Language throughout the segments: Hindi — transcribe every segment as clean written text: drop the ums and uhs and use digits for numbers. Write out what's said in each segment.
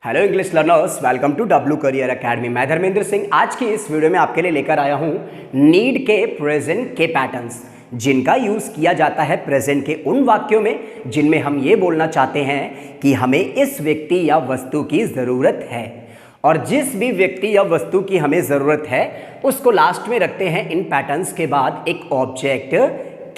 Hello English learners, welcome to W career academy. मैं धर्मेंद्र सिंह आज की इस वीडियो में आपके लिए लेकर आया हूं नीड के प्रेजेंट के पैटर्न्स, जिनका यूज किया जाता है प्रेजेंट के उन वाक्यों में जिनमें हम ये बोलना चाहते हैं कि हमें इस व्यक्ति या वस्तु की ज़रूरत है, और जिस भी व्यक्ति या वस्तु की हमें ज़रूरत है उसको लास्ट में रखते हैं इन पैटर्न्स के बाद एक ऑब्जेक्ट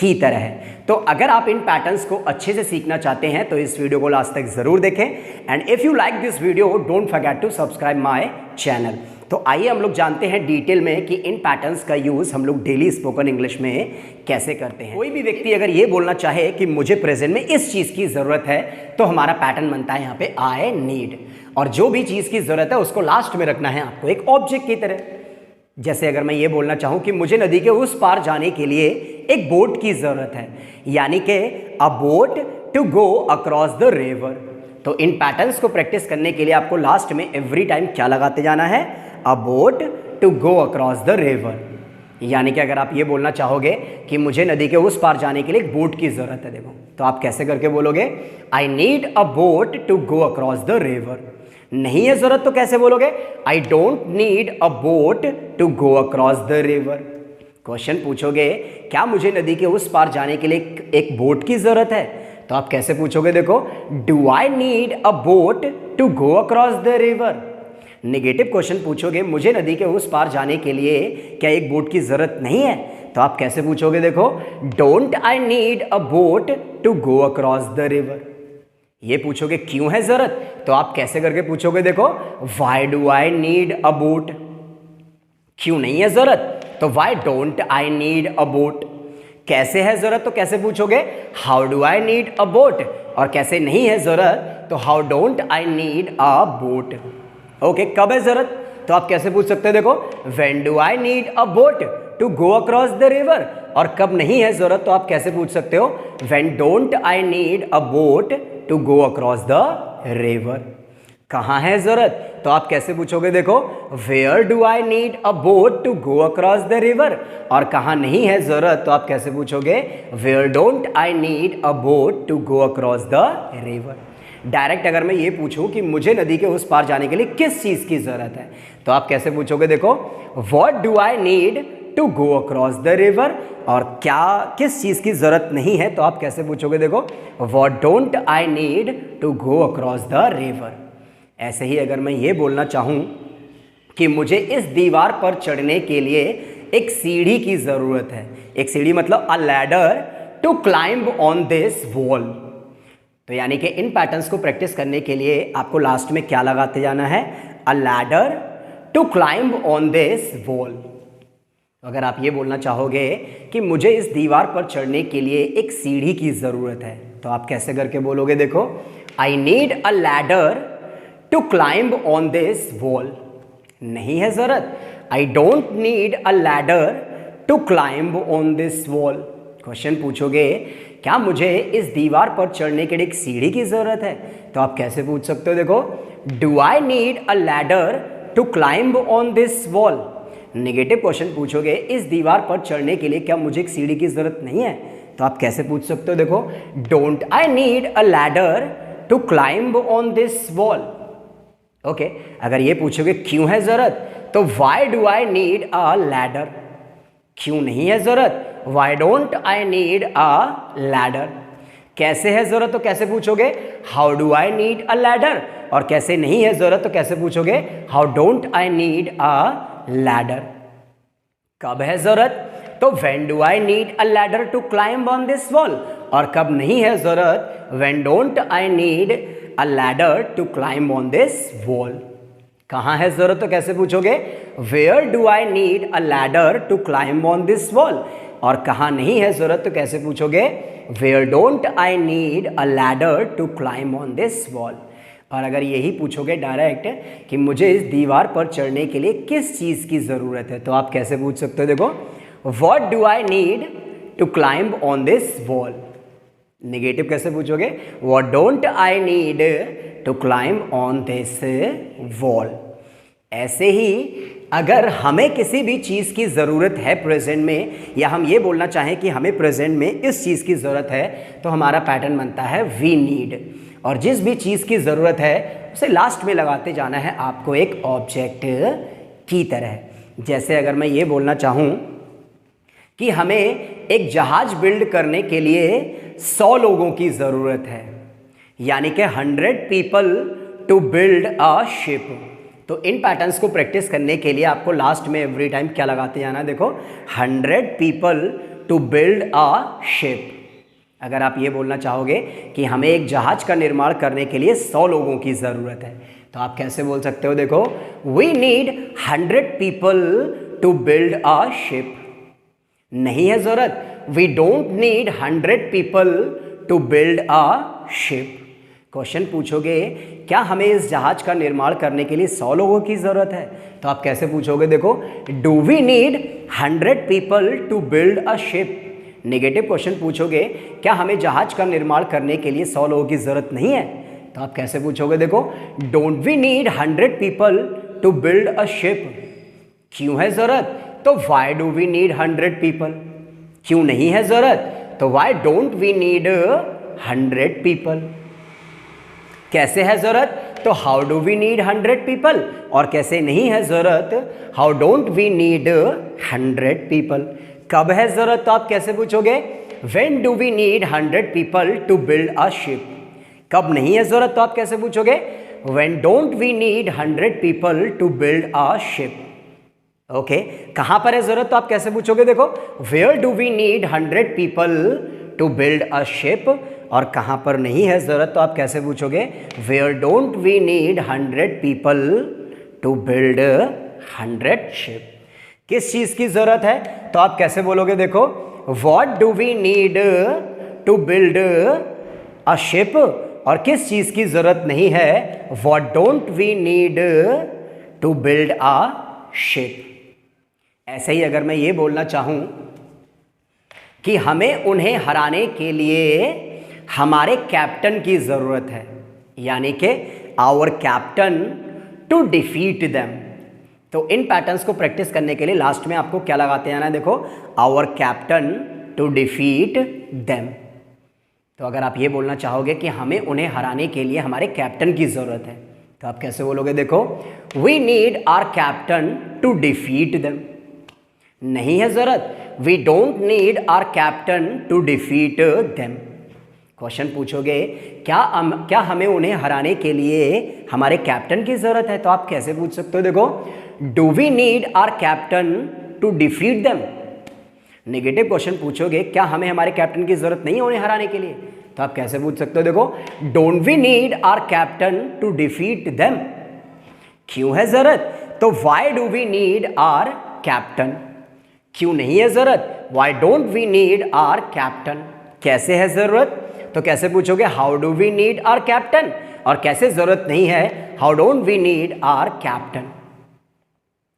की तरह। तो अगर आप इन पैटर्न्स को अच्छे से सीखना चाहते हैं तो इस वीडियो को लास्ट तक जरूर देखें, and if you like this video don't forget to subscribe my channel. तो आइए हम लोग जानते हैं डिटेल में कि इन पैटर्न्स का यूज हम लोग डेली स्पोकन इंग्लिश में कैसे करते हैं। कोई भी व्यक्ति अगर ये बोलना चाहे कि मुझे प्रेजेंट में इस चीज़ की ज़रूरत है तो हमारा पैटर्न बनता है यहाँ पे आई नीड, और जो भी चीज़ की ज़रूरत है उसको लास्ट में रखना है आपको एक ऑब्जेक्ट की तरह। जैसे अगर मैं ये बोलना चाहूँ कि मुझे नदी के उस पार जाने के लिए एक बोट की ज़रूरत है, यानी कि a boat to go across the river. तो इन पैटर्न्स को प्रैक्टिस करने के लिए आपको लास्ट में एवरी टाइम क्या लगाते जाना है, a boat to go across the river. यानी कि अगर आप ये बोलना चाहोगे कि मुझे नदी के उस पार जाने के लिए एक बोट की ज़रूरत है, देखो तो आप कैसे करके बोलोगे, I need a boat to go across the river. नहीं है ज़रूरत तो कैसे बोलोगे, I don't need a boat to go across the river. Question पूछोगे क्या मुझे नदी के उस पार जाने के लिए एक बोट की ज़रूरत है, तो आप कैसे पूछोगे, देखो do I need a boat to go across the river. Negative question पूछोगे मुझे नदी के उस पार जाने के लिए क्या एक बोट की ज़रूरत नहीं है, तो आप कैसे पूछोगे, देखो don't I need a boat to go across the river. ये पूछोगे क्यों है ज़रूरत, तो आप कैसे करके पूछोगे, देखो Y do I need a boat. क्यों नहीं है ज़रूरत, तो why don't I need a boat. कैसे है ज़रूरत, तो कैसे पूछोगे, how do I need a boat. और कैसे नहीं है ज़रूरत, तो how don't I need a boat. Okay, कब है ज़रूरत, तो आप कैसे पूछ सकते हो, देखो when do I need a boat to go across the river. और कब नहीं है ज़रूरत, तो आप कैसे पूछ सकते हो, when don't I need a boat to go across the river. कहाँ है ज़रूरत, तो आप कैसे पूछोगे, देखो where do I need a boat to go across the river. और कहाँ नहीं है ज़रूरत, तो आप कैसे पूछोगे, where don't I need a boat to go across the river. Direct अगर मैं ये पूछूं कि मुझे नदी के उस पार जाने के लिए किस चीज़ की ज़रूरत है, तो आप कैसे पूछोगे, देखो what do I need to go across the river. और क्या किस चीज़ की ज़रूरत नहीं है, तो आप कैसे पूछोगे, देखो what don't I need to go across the river. ऐसे ही अगर मैं ये बोलना चाहूँ कि मुझे इस दीवार पर चढ़ने के लिए एक सीढ़ी की ज़रूरत है, एक सीढ़ी मतलब a ladder to climb on this wall. तो यानी कि इन पैटर्न्स को प्रैक्टिस करने के लिए आपको लास्ट में क्या लगाते जाना है, a ladder to climb on this wall. अगर आप ये बोलना चाहोगे कि मुझे इस दीवार पर चढ़ने के लिए एक सीढ़ी की ज़रूरत है, तो आप कैसे करके बोलोगे, देखो I need a ladder to climb on this wall. नहीं है ज़रूरत, I don't need a ladder to climb on this wall. Question पूछोगे क्या मुझे इस दीवार पर चढ़ने के लिए एक सीढ़ी की ज़रूरत है, तो आप कैसे पूछ सकते हो, देखो do I need a ladder to climb on this wall. Negative question पूछोगे इस दीवार पर चढ़ने के लिए क्या मुझे एक सीढ़ी की ज़रूरत नहीं है, तो आप कैसे पूछ सकते हो, देखो don't I need a ladder to climb on this wall. Okay, अगर ये पूछोगे क्यों है ज़रूरत, तो why do I need a ladder. क्यों नहीं है ज़रूरत, why don't I need a ladder. कैसे है ज़रूरत, तो कैसे पूछोगे, how do I need a ladder. और कैसे नहीं है ज़रूरत, तो कैसे पूछोगे, how don't I need a ladder. कब है ज़रूरत, तो when do I need a ladder to climb on this wall. और कब नहीं है ज़रूरत, when don't I need a ladder to climb on this wall. कहाँ है ज़रूरत, तो कैसे पूछोगे, where do I need a ladder to climb on this wall. और कहाँ नहीं है ज़रूरत, तो कैसे पूछोगे, where don't I need a ladder to climb on this wall. और अगर यही पूछोगे डायरेक्ट कि मुझे इस दीवार पर चढ़ने के लिए किस चीज़ की ज़रूरत है, तो आप कैसे पूछ सकते हो, देखो what do I need to climb on this wall. Negative कैसे पूछोगे, what don't I need to climb on this wall. ऐसे ही अगर हमें किसी भी चीज़ की ज़रूरत है प्रेजेंट में, या हम ये बोलना चाहें कि हमें प्रेजेंट में इस चीज़ की ज़रूरत है, तो हमारा पैटर्न बनता है वी नीड। और जिस भी चीज़ की ज़रूरत है उसे लास्ट में लगाते जाना है आपको एक ऑब्जेक्ट की तरह। जैसे अगर मैं ये बोलना चाहूँ कि हमें एक जहाज बिल्ड करने के लिए 100 लोगों की ज़रूरत है, यानी कि 100 people to build a ship. तो इन पैटर्न्स को प्रैक्टिस करने के लिए आपको लास्ट में एवरी टाइम क्या लगाते जाना है, देखो 100 people to build a ship. अगर आप ये बोलना चाहोगे कि हमें एक जहाज का निर्माण करने के लिए 100 लोगों की ज़रूरत है, तो आप कैसे बोल सकते हो, देखो we need 100 people to build a ship. नहीं है ज़रूरत, we don't need 100 people to build a ship. Question पूछोगे क्या हमें इस जहाज का निर्माण करने के लिए 100 लोगों की ज़रूरत है, तो आप कैसे पूछोगे, देखो do we need 100 people to build a ship. Negative question पूछोगे क्या हमें जहाज का निर्माण करने के लिए 100 लोगों की ज़रूरत नहीं है, तो आप कैसे पूछोगे, देखो don't we need 100 people to build a ship. क्यों है ज़रूरत, तो why do we need 100 people. क्यों नहीं है ज़रूरत, तो why don't we need 100 people. कैसे है ज़रूरत, तो how do we need 100 people. और कैसे नहीं है ज़रूरत, how don't we need 100 people. कब है ज़रूरत, तो आप कैसे पूछोगे, when do we need 100 people to build a ship. कब नहीं है ज़रूरत, तो आप कैसे पूछोगे, when don't we need 100 people to build a ship. Okay, कहाँ पर है ज़रूरत, तो आप कैसे पूछोगे, देखो where do we need 100 people to build a ship. और कहाँ पर नहीं है ज़रूरत, तो आप कैसे पूछोगे, where don't we need 100 people to build 100 ship. किस चीज़ की ज़रूरत है, तो आप कैसे बोलोगे, देखो what do we need to build a ship. और किस चीज़ की ज़रूरत नहीं है, what don't we need to build a ship. ऐसे ही अगर मैं ये बोलना चाहूँ कि हमें उन्हें हराने के लिए हमारे कैप्टन की ज़रूरत है, यानी कि our captain to defeat them. तो इन पैटर्न्स को प्रैक्टिस करने के लिए लास्ट में आपको क्या लगाते जाना है, देखो our captain to defeat them. तो अगर आप ये बोलना चाहोगे कि हमें उन्हें हराने के लिए हमारे कैप्टन की ज़रूरत है, तो आप कैसे बोलोगे, देखो we need our captain to defeat them. नहीं है ज़रूरत, we don't need our captain to defeat them. Question पूछोगे क्या हमें उन्हें हराने के लिए हमारे कैप्टन की ज़रूरत है, तो आप कैसे पूछ सकते हो, देखो do we need our captain to defeat them. Negative question पूछोगे क्या हमें हमारे कैप्टन की ज़रूरत नहीं है उन्हें हराने के लिए, तो आप कैसे पूछ सकते हो, देखो don't we need our captain to defeat them. क्यों है ज़रूरत, तो why do we need our captain. क्यों नहीं है ज़रूरत, why don't we need our captain. कैसे है ज़रूरत, तो कैसे पूछोगे, how do we need our captain. और कैसे ज़रूरत नहीं है, how don't we need our captain.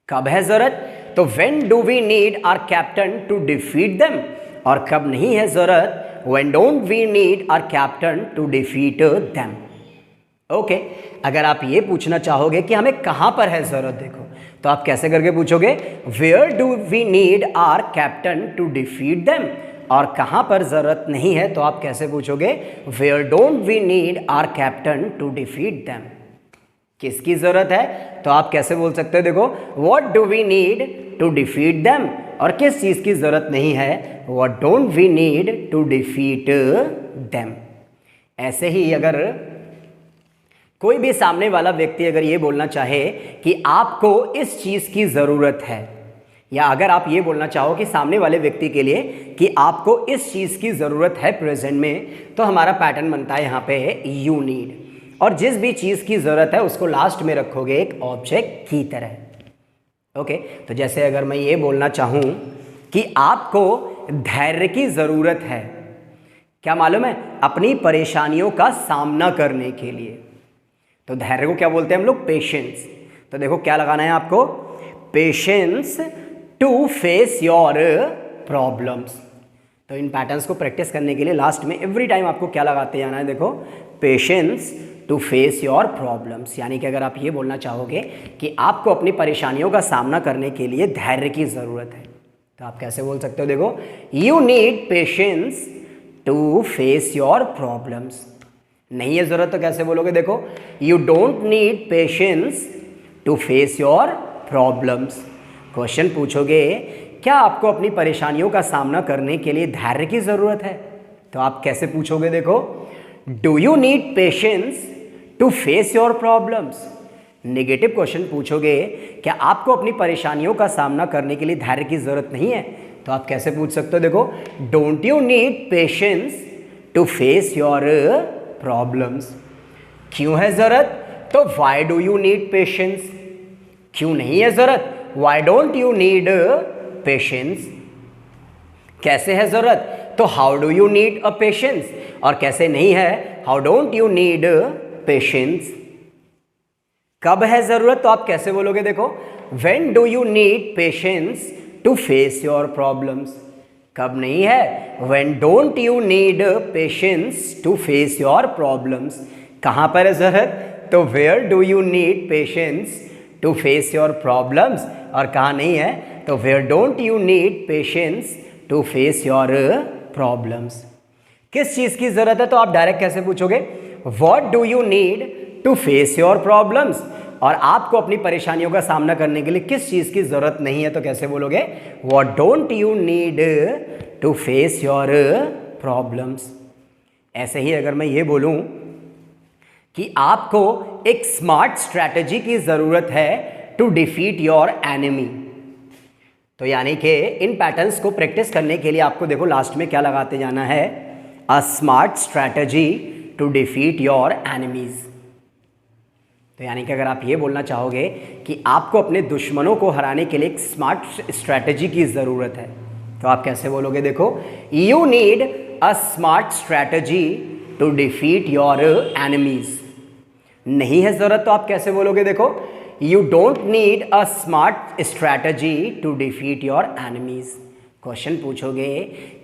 कब है ज़रूरत, तो when do we need our captain to defeat them. और कब नहीं है ज़रूरत, when don't we need our captain to defeat them. Okay, अगर आप ये पूछना चाहोगे कि हमें कहाँ पर है ज़रूरत, देखो तो आप कैसे करके पूछोगे, where do we need our captain to defeat them. और कहाँ पर ज़रूरत नहीं है, तो आप कैसे पूछोगे, where don't we need our captain to defeat them. किसकी ज़रूरत है, तो आप कैसे बोल सकते हो, देखो what do we need to defeat them. और किस चीज़ की ज़रूरत नहीं है, what don't we need to defeat them. ऐसे ही अगर कोई भी सामने वाला व्यक्ति अगर ये बोलना चाहे कि आपको इस चीज़ की ज़रूरत है, या अगर आप ये बोलना चाहो कि सामने वाले व्यक्ति के लिए कि आपको इस चीज़ की ज़रूरत है प्रेजेंट में, तो हमारा पैटर्न बनता है यहाँ पे यू नीड। और जिस भी चीज़ की ज़रूरत है उसको लास्ट में रखोगे एक ऑब्जेक्ट की तरह। ओके, तो जैसे अगर मैं ये बोलना चाहूँ कि आपको धैर्य की ज़रूरत है, क्या मालूम है, अपनी परेशानियों का सामना करने के लिए, तो धैर्य को क्या बोलते हैं हम लोग, पेशेंस। तो देखो क्या लगाना है आपको, patience to face your problems. तो इन पैटर्न्स को प्रैक्टिस करने के लिए लास्ट में एवरी टाइम आपको क्या लगाते जाना है, देखो patience to face your problems. यानी कि अगर आप ये बोलना चाहोगे कि आपको अपनी परेशानियों का सामना करने के लिए धैर्य की ज़रूरत है, तो आप कैसे बोल सकते हो, देखो you need patience to face your problems. नहीं है ज़रूरत तो कैसे बोलोगे? देखो, you don't need patience to face your problems. Question पूछोगे क्या आपको अपनी परेशानियों का सामना करने के लिए धैर्य की ज़रूरत है? तो आप कैसे पूछोगे? देखो, do you need patience to face your problems. Negative question पूछोगे क्या आपको अपनी परेशानियों का सामना करने के लिए धैर्य की ज़रूरत नहीं है? तो आप कैसे पूछ सकते हो? देखो, don't you need patience to face your problems. क्यों है ज़रूरत? तो why do you need patience. क्यों नहीं है ज़रूरत? Why don't you need patience. कैसे है ज़रूरत? तो how do you need a patience. और कैसे नहीं है? How don't you need patience. कब है ज़रूरत? तो आप कैसे बोलोगे? देखो, when do you need patience to face your problems. कब नहीं है? When don't you need patience to face your problems. कहाँ पर है ज़रूरत? तो where do you need patience to face your problems. और कहाँ नहीं है? तो where don't you need patience to face your problems. किस चीज़ की ज़रूरत है? तो आप डायरेक्ट कैसे पूछोगे? What do you need to face your problems. और आपको अपनी परेशानियों का सामना करने के लिए किस चीज़ की ज़रूरत नहीं है? तो कैसे बोलोगे? What don't you need to face your problems. ऐसे ही अगर मैं ये बोलूं कि आपको एक स्मार्ट स्ट्रैटेजी की ज़रूरत है टू डिफीट योर एनिमी, तो यानी कि इन पैटर्न्स को प्रैक्टिस करने के लिए आपको देखो लास्ट में क्या लगाते जाना है? A smart strategy to defeat your enemies. तो यानी कि अगर आप ये बोलना चाहोगे कि आपको अपने दुश्मनों को हराने के लिए एक स्मार्ट स्ट्रैटेजी की ज़रूरत है, तो आप कैसे बोलोगे? देखो, you need a smart strategy to defeat your enemies. नहीं है ज़रूरत तो आप कैसे बोलोगे? देखो, you don't need a smart strategy to defeat your enemies. Question पूछोगे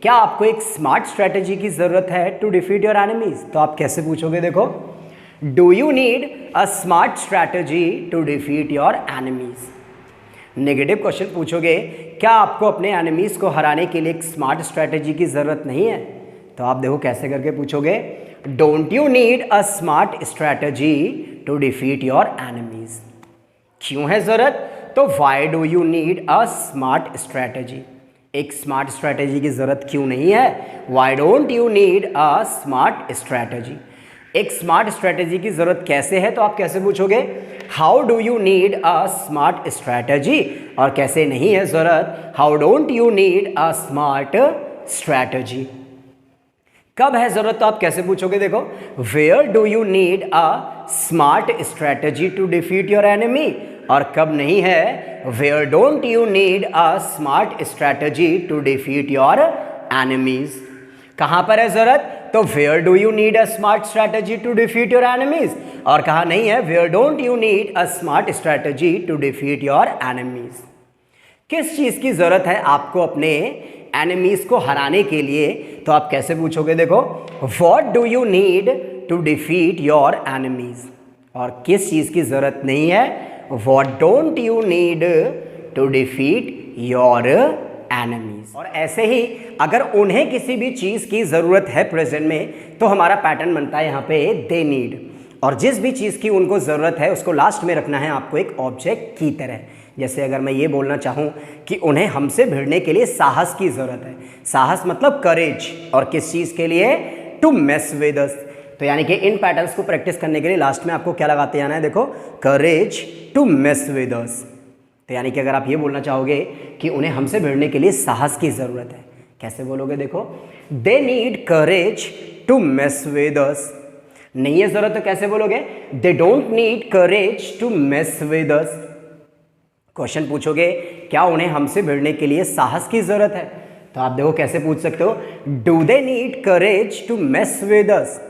क्या आपको एक स्मार्ट स्ट्रैटेजी की ज़रूरत है टू डिफीट योर एनिमीज। तो आप कैसे पूछोगे? देखो, do you need a smart strategy to defeat your enemies. Negative question पूछोगे क्या आपको अपने एनिमीज को हराने के लिए एक स्मार्ट स्ट्रैटेजी की ज़रूरत नहीं है। तो आप देखो कैसे करके पूछोगे, don't you need a smart strategy to defeat your enemies. क्यों है ज़रूरत? तो why do you need a smart strategy. एक स्मार्ट स्ट्रैटेजी की ज़रूरत क्यों नहीं है? Why don't you need a smart strategy. एक स्मार्ट स्ट्रैटेजी की ज़रूरत कैसे है? तो आप कैसे पूछोगे, how do you need a smart strategy. और कैसे नहीं है ज़रूरत, how don't you need a smart strategy. कब है ज़रूरत? तो आप कैसे पूछोगे? देखो, where do you need a smart strategy to defeat your enemy. और कब नहीं है, where don't you need a smart strategy to defeat your enemies. कहाँ पर है ज़रूरत? तो where do you need a smart strategy to defeat your enemies. और कहाँ नहीं है, where don't you need a smart strategy to defeat your enemies. किस चीज़ की ज़रूरत है आपको अपने एनिमीज को हराने के लिए? तो आप कैसे पूछोगे? देखो, what do you need to defeat your enemies. और किस चीज़ की ज़रूरत नहीं है, what don't you need to defeat your enemies. और ऐसे ही अगर उन्हें किसी भी चीज़ की ज़रूरत है प्रेजेंट में, तो हमारा पैटर्न बनता है यहाँ पे दे नीड। और जिस भी चीज़ की उनको ज़रूरत है उसको लास्ट में रखना है आपको एक ऑब्जेक्ट की तरह। जैसे अगर मैं ये बोलना चाहूँ कि उन्हें हमसे भिड़ने के लिए साहस की ज़रूरत है, साहस मतलब करेज, और किस चीज़ के लिए, टू मेस विद अस। तो यानी कि इन पैटर्न्स को प्रैक्टिस करने के लिए लास्ट में आपको क्या लगाते जाना है, देखो, courage to mess with us. तो यानी कि अगर आप ये बोलना चाहोगे कि उन्हें हमसे भिड़ने के लिए साहस की ज़रूरत है, कैसे बोलोगे? देखो, they need courage to mess with us. नहीं है ज़रूरत तो कैसे बोलोगे, they don't need courage to mess with us. Question पूछोगे क्या उन्हें हमसे भिड़ने के लिए साहस की ज़रूरत है, तो आप देखो कैसे पूछ सकते हो, do they need courage to mess with us.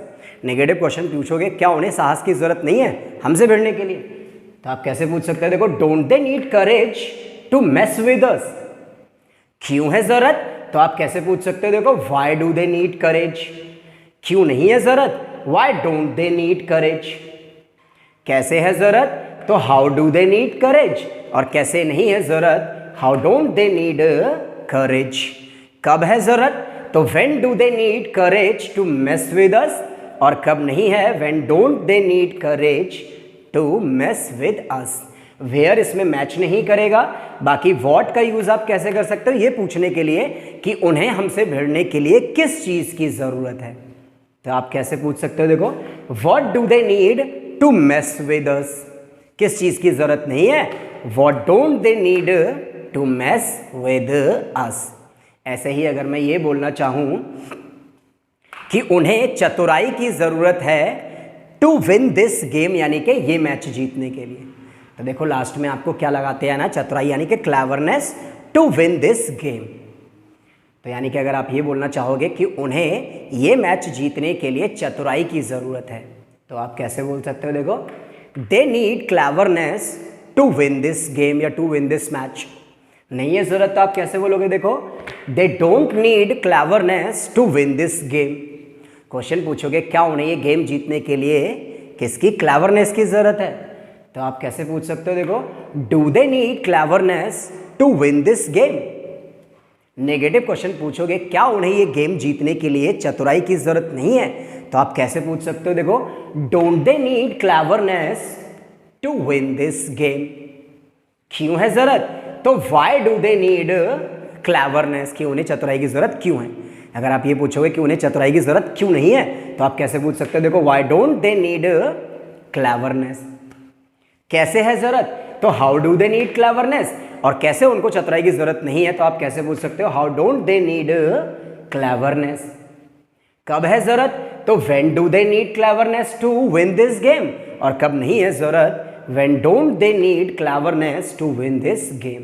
Negative question पूछोगे क्या उन्हें साहस की ज़रूरत नहीं है हमसे भिड़ने के लिए, तो आप कैसे पूछ सकते हो, देखो, don't they need courage to mess with us. क्यों है ज़रूरत? तो आप कैसे पूछ सकते हो, देखो, why do they need courage. क्यों नहीं है ज़रूरत, why don't they need courage. कैसे है ज़रूरत, तो how do they need courage. और कैसे नहीं है ज़रूरत, how don't they need courage. कब है ज़रूरत, तो when do they need courage to mess with us. और कब नहीं है when don't they need courage to mess with us. Where इसमें मैच नहीं करेगा। बाकी वॉट का यूज आप कैसे कर सकते हो ये पूछने के लिए कि उन्हें हमसे भिड़ने के लिए किस चीज की जरूरत है, तो आप कैसे पूछ सकते हो, देखो what do they need to mess with us, किस चीज की जरूरत नहीं है, what don't they need to mess with us. ऐसे ही अगर मैं ये बोलना चाहूं कि उन्हें चतुराई की जरूरत है टू विन दिस गेम, यानी कि ये मैच जीतने के लिए, तो देखो लास्ट में आपको क्या लगाते हैं ना, चतुराई यानी कि cleverness to win this game. तो यानी कि अगर आप ये बोलना चाहोगे कि उन्हें ये मैच जीतने के लिए चतुराई की ज़रूरत है, तो आप कैसे बोल सकते हो, देखो they need cleverness to win this game या टू विन दिस मैच। नहीं है ज़रूरत तो आप कैसे बोलोगे, देखो they don't need cleverness to win this game. Question पूछोगे क्या उन्हें ये गेम जीतने के लिए किसकी क्लेवरनेस की ज़रूरत है, तो आप कैसे पूछ सकते हो, देखो do they need cleverness to win this game. Negative question पूछोगे क्या उन्हें ये गेम जीतने के लिए चतुराई की जरूरत नहीं है, तो आप कैसे पूछ सकते हो, देखो don't they need cleverness to win this game. क्यों है जरूरत, तो why do they need cleverness, कि उन्हें चतुराई की जरूरत क्यों है। अगर आप ये पूछोगे कि उन्हें चतुराई की जरूरत क्यों नहीं है, तो आप कैसे पूछ सकते हो, देखो why don't they need cleverness. कैसे है जरूरत, तो how do they need cleverness, और कैसे उनको चतुराई की जरूरत नहीं है, तो आप कैसे पूछ सकते हो, how don't they need cleverness. कब है जरूरत, तो when do they need cleverness to win this game, और कब नहीं है जरूरत, when don't they need cleverness to win this game.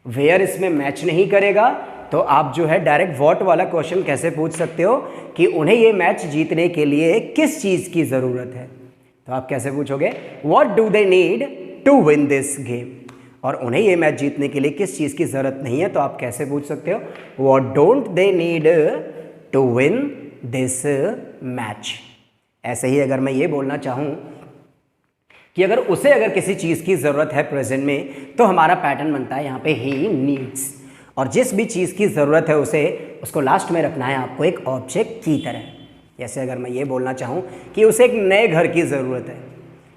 Where इसमें मैच नहीं करेगा, तो आप जो है डायरेक्ट वॉट वाला क्वेश्चन कैसे पूछ सकते हो कि उन्हें ये मैच जीतने के लिए किस चीज की जरूरत है, तो आप कैसे पूछोगे, what do they need to win this game, और उन्हें ये मैच जीतने के लिए किस चीज़ की ज़रूरत नहीं है, तो आप कैसे पूछ सकते हो, what don't they need to win this match. ऐसे ही अगर मैं ये बोलना चाहूँ कि अगर किसी चीज़ की ज़रूरत है प्रेजेंट में, तो हमारा पैटर्न बनता है यहाँ पे ही नीड्स, और जिस भी चीज़ की ज़रूरत है उसको लास्ट में रखना है आपको एक ऑब्जेक्ट की तरह। जैसे अगर मैं ये बोलना चाहूँ कि उसे एक नए घर की ज़रूरत है,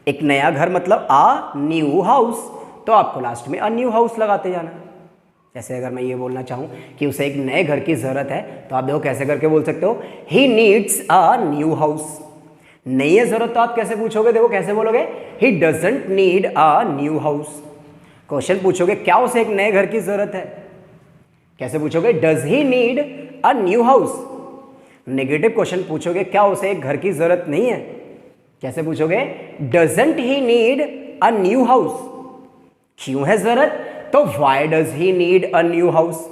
एक नया घर मतलब आ न्यू हाउस, तो आपको लास्ट में अ न्यू हाउस लगाते जाना। जैसे अगर मैं ये बोलना चाहूँ कि उसे एक नए घर की ज़रूरत है, तो आप देखो कैसे करके बोल सकते हो, ही नीड्स अ न्यू हाउस। नहीं है ज़रूरत तो आप कैसे पूछोगे, देखो कैसे बोलोगे, ही doesn't need a new house. Question पूछोगे क्या उसे एक नए घर की ज़रूरत है, कैसे पूछोगे, does he need a new house. Negative question पूछोगे क्या उसे एक घर की जरूरत नहीं है, कैसे पूछोगे, doesn't he need a new house. क्यों है जरूरत, तो why does he need a new house.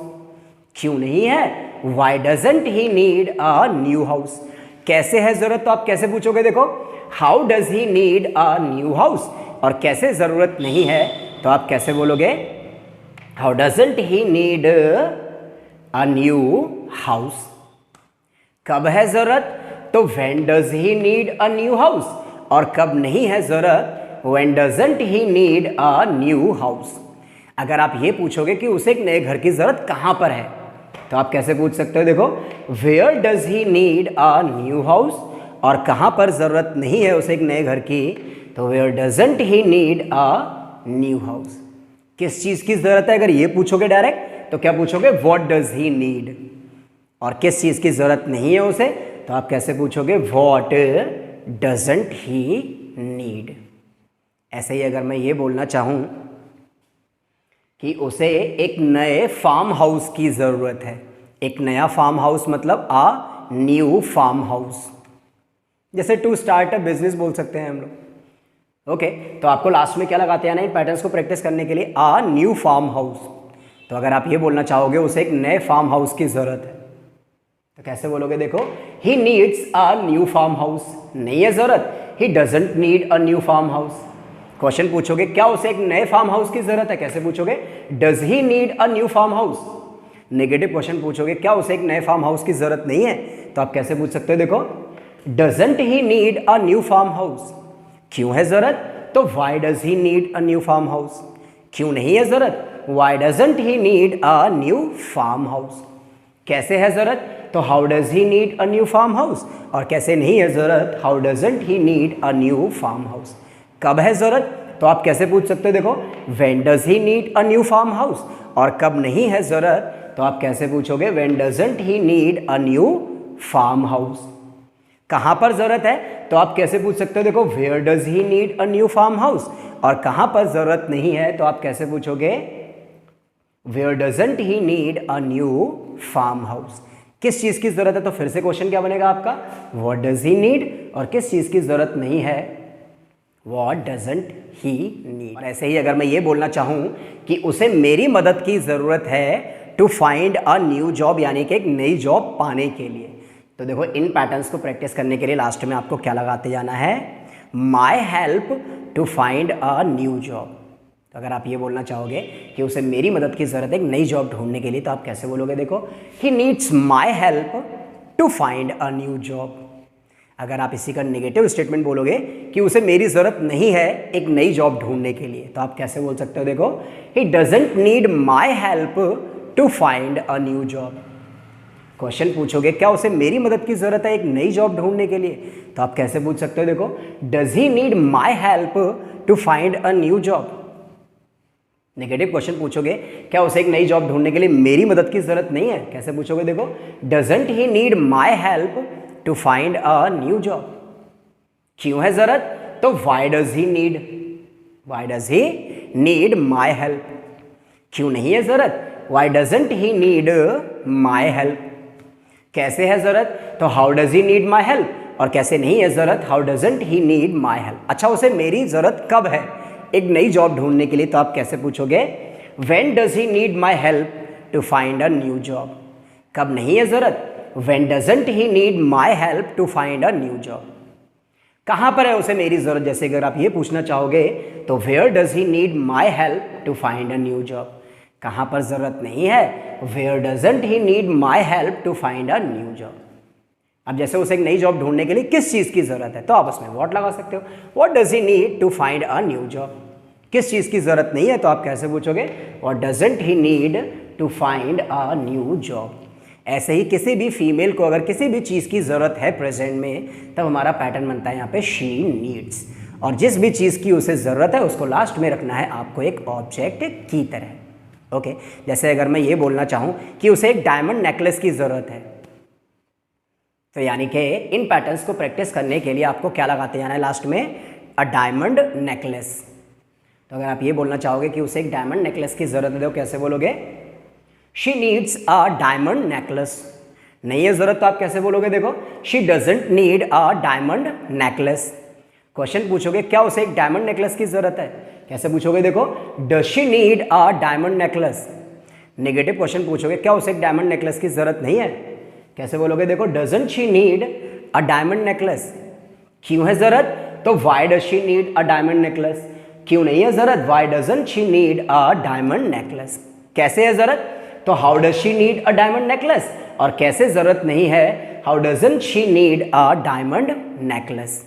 क्यों नहीं है, why doesn't he need a new house. कैसे है जरूरत, तो आप कैसे पूछोगे, देखो how does he need a new house, और कैसे जरूरत नहीं है, तो आप कैसे बोलोगे, how doesn't he need a new house. कब है जरूरत, तो when does he need a new house, और कब नहीं है जरूरत, when doesn't he need a new house. अगर आप ये पूछोगे कि उसे एक नए घर की जरूरत कहां पर है, तो आप कैसे पूछ सकते हो, देखो where does he need a new house, और कहां पर जरूरत नहीं है उसे एक नए घर की, तो where doesn't he need a new house. किस चीज की जरूरत है, अगर ये पूछोगे डायरेक्ट तो क्या पूछोगे, व्हाट डज ही नीड, और किस चीज की जरूरत नहीं है उसे, तो आप कैसे पूछोगे, व्हाट डजंट ही नीड। ऐसे ही अगर मैं ये बोलना चाहूं कि उसे एक नए फार्म हाउस की जरूरत है, एक नया फार्म हाउस मतलब अ न्यू फार्म हाउस, जैसे टू स्टार्ट अ बिजनेस बोल सकते हैं हम लोग। ओके, तो आपको लास्ट में क्या लगाते हैं ना इन पैटर्न्स को प्रैक्टिस करने के लिए, अ न्यू फार्म हाउस। तो अगर आप ये बोलना चाहोगे उसे एक नए फार्म हाउस की जरूरत है, तो कैसे बोलोगे, देखो he needs a new farm house. नहीं है जरूरत, he doesn't need a new farm house. Question पूछोगे क्या उसे एक नए फार्म हाउस की जरूरत है, कैसे पूछोगे, does he need a new farm house. Negative question पूछोगे क्या उसे एक नए फार्म हाउस की जरूरत नहीं है, तो आप कैसे पूछ सकते हो, देखो doesn't he need a new farm house. क्यों है जरूरत, तो why does he need a new farm house. क्यों नहीं है जरूरत, why doesn't he need a new farm house. कैसे है जरूरत, तो तो how does he need a new farm house, और कैसे नहीं है ज़रूरत, how doesn't he need a new farm house. कब है ज़रूरत, तो आप कैसे पूछ सकते हो, देखो when does he need a new farm house, और कब नहीं है ज़रूरत तो आप कैसे पूछोगे, when doesn't he need a new farm house. कहाँ पर ज़रूरत है तो आप कैसे पूछ सकते हो, देखो where does he need a new farm house, और कहाँ पर ज़रूरत नहीं है तो आप कैसे पूछोगे, where doesn't he need a new farm house. किस चीज़ की ज़रूरत है, तो फिर से क्वेश्चन क्या बनेगा आपका, व्हाट डज ही नीड, और किस चीज़ की ज़रूरत नहीं है, व्हाट डजंट ही नीड। ऐसे ही अगर मैं ये बोलना चाहूँ कि उसे मेरी मदद की ज़रूरत है to find a new job, यानी कि एक नई जॉब पाने के लिए, तो देखो इन पैटर्न्स को प्रैक्टिस करने के लिए लास्ट में आपको क्या लगाते जाना है, my help to find a new job. तो अगर आप ये बोलना चाहोगे कि उसे मेरी मदद की ज़रूरत है एक नई जॉब ढूंढने के लिए, तो आप कैसे बोलोगे, देखो he needs my help to find a new job. अगर आप इसी का नेगेटिव स्टेटमेंट बोलोगे कि उसे मेरी ज़रूरत नहीं है एक नई जॉब ढूंढने के लिए, तो आप कैसे बोल सकते हो, देखो he doesn't need my help to find a new job. Question पूछोगे क्या उसे मेरी मदद की ज़रूरत है एक नई जॉब ढूंढने के लिए, तो आप कैसे पूछ सकते हो, देखो does he need my help to find a new job. Negative question पूछोगे क्या उसे एक नई जॉब ढूंढने के लिए मेरी मदद की ज़रूरत नहीं है, कैसे पूछोगे, देखो doesn't he need my help to find a new job. क्यों है ज़रूरत, तो why does he need my help. क्यों नहीं है ज़रूरत, why doesn't he need my help. कैसे है ज़रूरत, तो how does he need my help, और कैसे नहीं है ज़रूरत, how doesn't he need my help. अच्छा उसे मेरी ज़रूरत कब है एक नई जॉब ढूंढने के लिए, तो आप कैसे पूछोगे, when does he need my help to find a new job. कब नहीं है ज़रूरत, when doesn't he need my help to find a new job. कहाँ पर है उसे मेरी ज़रूरत, जैसे अगर आप ये पूछना चाहोगे तो where does he need my help to find a new job. कहाँ पर ज़रूरत नहीं है, where doesn't he need my help to find a new job. अब जैसे उसे एक नई जॉब ढूंढने के लिए किस चीज़ की ज़रूरत है, तो आप उसमें व्हाट लगा सकते हो, what does he need to find a new job. किस चीज़ की ज़रूरत नहीं है तो आप कैसे पूछोगे, what doesn't he need to find a new job. ऐसे ही किसी भी फीमेल को अगर किसी भी चीज़ की ज़रूरत है प्रेजेंट में, तब हमारा पैटर्न बनता है यहाँ पे शी नीड्स, और जिस भी चीज़ की उसे ज़रूरत है उसको लास्ट में रखना है आपको एक ऑब्जेक्ट की तरह। ओके जैसे अगर मैं ये बोलना चाहूँ कि उसे एक डायमंड नेकलेस की ज़रूरत है, तो यानी कि इन पैटर्न्स को प्रैक्टिस करने के लिए आपको क्या लगाते जाना है लास्ट में, अ डायमंड नेकलेस। तो अगर आप ये बोलना चाहोगे कि उसे एक डायमंड नेकलेस की ज़रूरत है, तो कैसे बोलोगे, she needs a diamond necklace. नहीं है ज़रूरत तो आप कैसे बोलोगे, देखो she doesn't need a diamond necklace. Question पूछोगे क्या उसे एक डायमंड नेकलेस की ज़रूरत है, कैसे पूछोगे, देखो does she need a diamond necklace. Negative question पूछोगे क्या उसे एक डायमंड नेकलेस की ज़रूरत नहीं है, कैसे बोलोगे, देखो doesn't she need a diamond necklace. क्यों है ज़रूरत, तो why does she need a diamond necklace. क्यों नहीं है ज़रूरत, why doesn't she need a diamond necklace. कैसे है ज़रूरत, तो how does she need a diamond necklace, और कैसे ज़रूरत नहीं है, how doesn't she need a diamond necklace.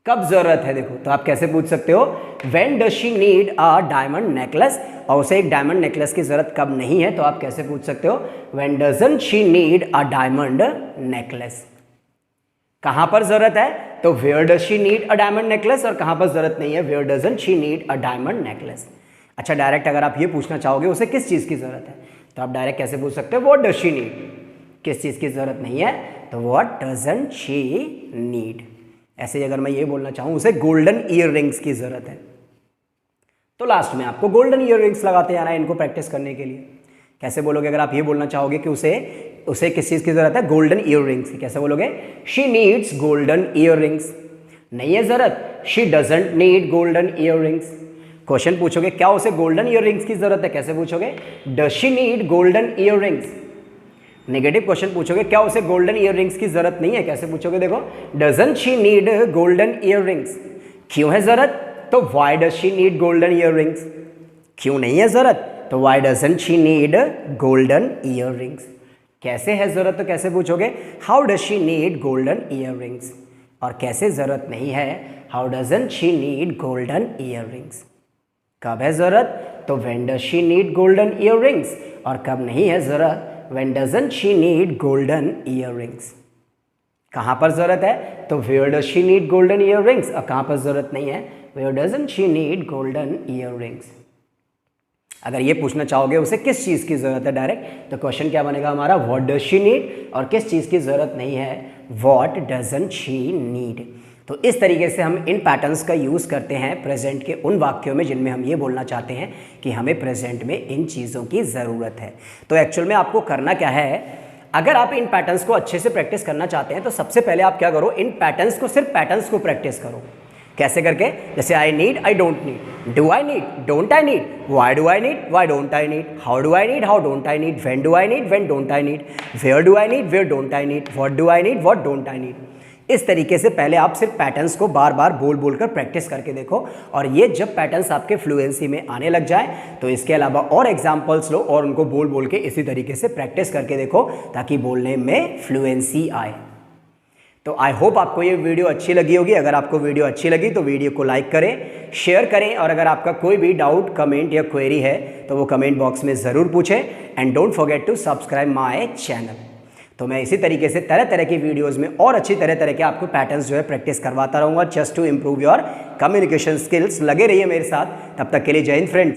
कब ज़रूरत है, देखो तो आप कैसे पूछ सकते हो, when does she need a diamond necklace, और उसे एक डायमंड नेकलेस की ज़रूरत कब नहीं है, तो आप कैसे पूछ सकते हो, when doesn't she need a diamond necklace. कहाँ पर ज़रूरत है, तो where does she need a diamond necklace, और कहाँ पर ज़रूरत नहीं है, where doesn't she need a diamond necklace. अच्छा डायरेक्ट अगर आप ये पूछना चाहोगे उसे किस चीज़ की ज़रूरत है, तो आप डायरेक्ट कैसे पूछ सकते हो, व्हाट डज शी नीड। किस चीज़ की ज़रूरत नहीं है, तो व्हाट डजंट शी नीड। ऐसे ही अगर मैं ये बोलना चाहूँ उसे गोल्डन ईयर रिंग्स की ज़रूरत है, तो लास्ट में आपको गोल्डन ईयर रिंग्स लगाते जाना है इनको प्रैक्टिस करने के लिए। कैसे बोलोगे अगर आप ये बोलना चाहोगे कि उसे किस चीज़ की ज़रूरत है, गोल्डन ईयर रिंग्स की, कैसे बोलोगे, she needs golden ear rings. नहीं है ज़रूरत, she doesn't need golden ear rings. Question पूछोगे क्या उसे गोल्डन ईयर रिंग्स की ज़रूरत है, कैसे पूछोगे, does she need golden ear rings. Negative question पूछोगे क्या उसे गोल्डन ईयर रिंग्स की ज़रूरत नहीं है, कैसे पूछोगे, देखो doesn't she need golden ear rings. क्यों है ज़रूरत, तो why does she need golden ear rings. क्यों नहीं है ज़रूरत, तो why doesn't she need golden ear rings. कैसे है ज़रूरत, तो कैसे पूछोगे, how does she need golden ear rings, और कैसे ज़रूरत नहीं है, how doesn't she need golden ear rings. कब है ज़रूरत? तो when does she need golden earrings. और कब नहीं है ज़रूरत? When doesn't she need golden earrings. कहाँ पर ज़रूरत है? तो where does she need golden earrings. और कहाँ पर ज़रूरत नहीं है? Where doesn't she need golden earrings. अगर ये पूछना चाहोगे उसे किस चीज़ की ज़रूरत है डायरेक्ट, तो क्वेश्चन क्या बनेगा हमारा? What does she need. और किस चीज़ की ज़रूरत नहीं है? What doesn't she need. तो इस तरीके से हम इन पैटर्न्स का यूज़ करते हैं प्रेजेंट के उन वाक्यों में जिनमें हम ये बोलना चाहते हैं कि हमें प्रेजेंट में इन चीज़ों की ज़रूरत है। तो एक्चुअल में आपको करना क्या है, अगर आप इन पैटर्न्स को अच्छे से प्रैक्टिस करना चाहते हैं तो सबसे पहले आप क्या करो, इन पैटर्न्स को, सिर्फ पैटर्न्स को प्रैक्टिस करो। कैसे करके? जैसे I need, I don't need, do I need, don't I need, why do I need, why don't I need, how do I need, how don't I need, when do I need, when don't I need, where do I need, where don't I need, what do I need, what don't I need. इस तरीके से पहले आप सिर्फ पैटर्न्स को बार बार बोल बोल कर प्रैक्टिस करके देखो, और ये जब पैटर्न्स आपके फ्लुएंसी में आने लग जाए तो इसके अलावा और एग्जाम्पल्स लो और उनको बोल बोल के इसी तरीके से प्रैक्टिस करके देखो ताकि बोलने में फ्लुएंसी आए। तो आई होप आपको ये वीडियो अच्छी लगी होगी। अगर आपको वीडियो अच्छी लगी तो वीडियो को लाइक करें, शेयर करें, और अगर आपका कोई भी डाउट, कमेंट या क्वेरी है तो वो कमेंट बॉक्स में ज़रूर पूछें। And don't forget to subscribe my channel. तो मैं इसी तरीके से तरह तरह की वीडियोज़ में और अच्छी तरह के आपको पैटर्न्स जो है प्रैक्टिस करवाता रहूँगा, just to improve your communication skills. लगे रहिए मेरे साथ, तब तक के लिए जय हिंद फ्रेंड्स।